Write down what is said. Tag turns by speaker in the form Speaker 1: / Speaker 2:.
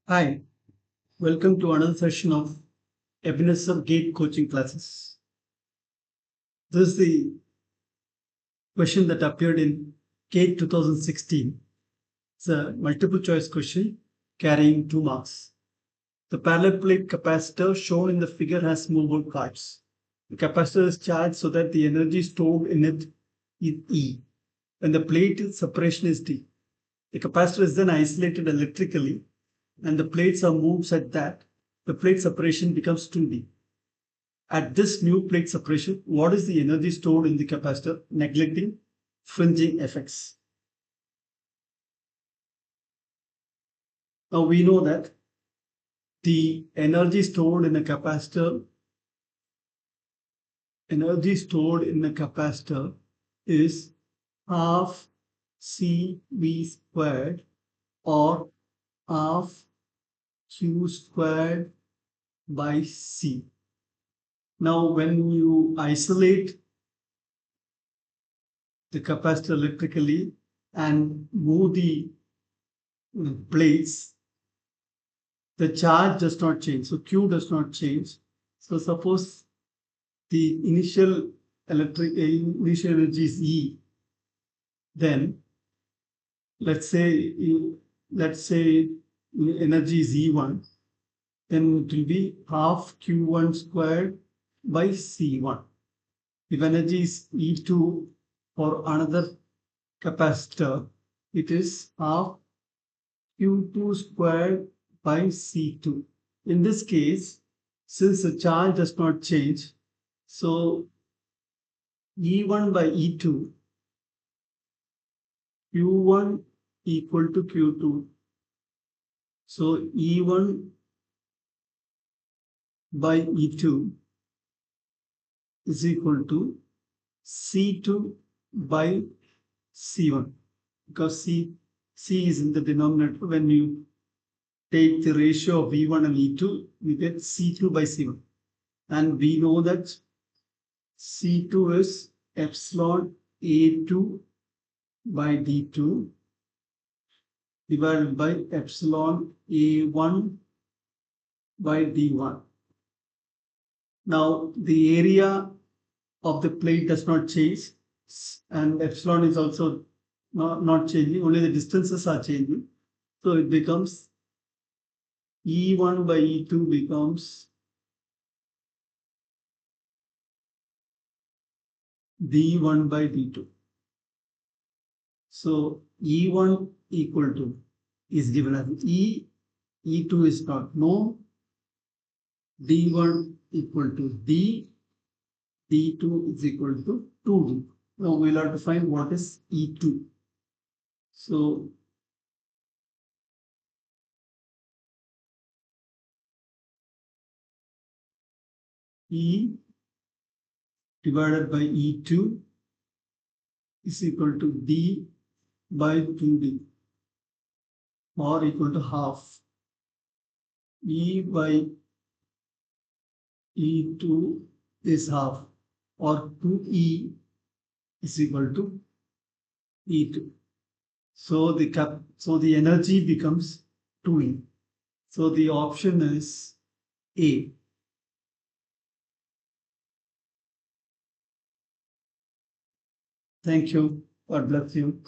Speaker 1: Hi, welcome to another session of Ebenezer Gate coaching classes. This is the question that appeared in GATE 2016. It's a multiple choice question carrying 2 marks. The parallel plate capacitor shown in the figure has movable parts. The capacitor is charged so that the energy stored in it is E, and the plate separation is D. The capacitor is then isolated electrically, and the plates are moved such that the plate separation becomes 2D. At this new plate separation, what is the energy stored in the capacitor, neglecting fringing effects? Now we know that the energy stored in a capacitor is half CV squared or half Q squared by C. Now when you isolate the capacitor electrically and move the plates, the charge does not change. So Q does not change. So suppose the initial energy is E, then let's say energy is E1, then it will be half Q1 squared by C1. If energy is E2 for another capacitor, it is half Q2 squared by C2. In this case, since the charge does not change, so E1 by E2, Q1 equal to Q2. So E1 by E2 is equal to C2 by C1, because C is in the denominator. When you take the ratio of E1 and E2, you get C2 by C1. And we know that C2 is epsilon A2 by D2 divided by epsilon A1 by D1. Now the area of the plate does not change, and epsilon is also not changing, only the distances are changing. So it becomes E1 by E2 becomes D1 by D2. So E1 equal to is given as E, E2 is not known, D1 equal to D, D2 is equal to 2D. Now we'll have to find what is E2. So E divided by E2 is equal to D by 2D, or equal to half. E by E2 is half, or 2E is equal to E2. So the energy becomes 2E. So the option is A. Thank you. God bless you.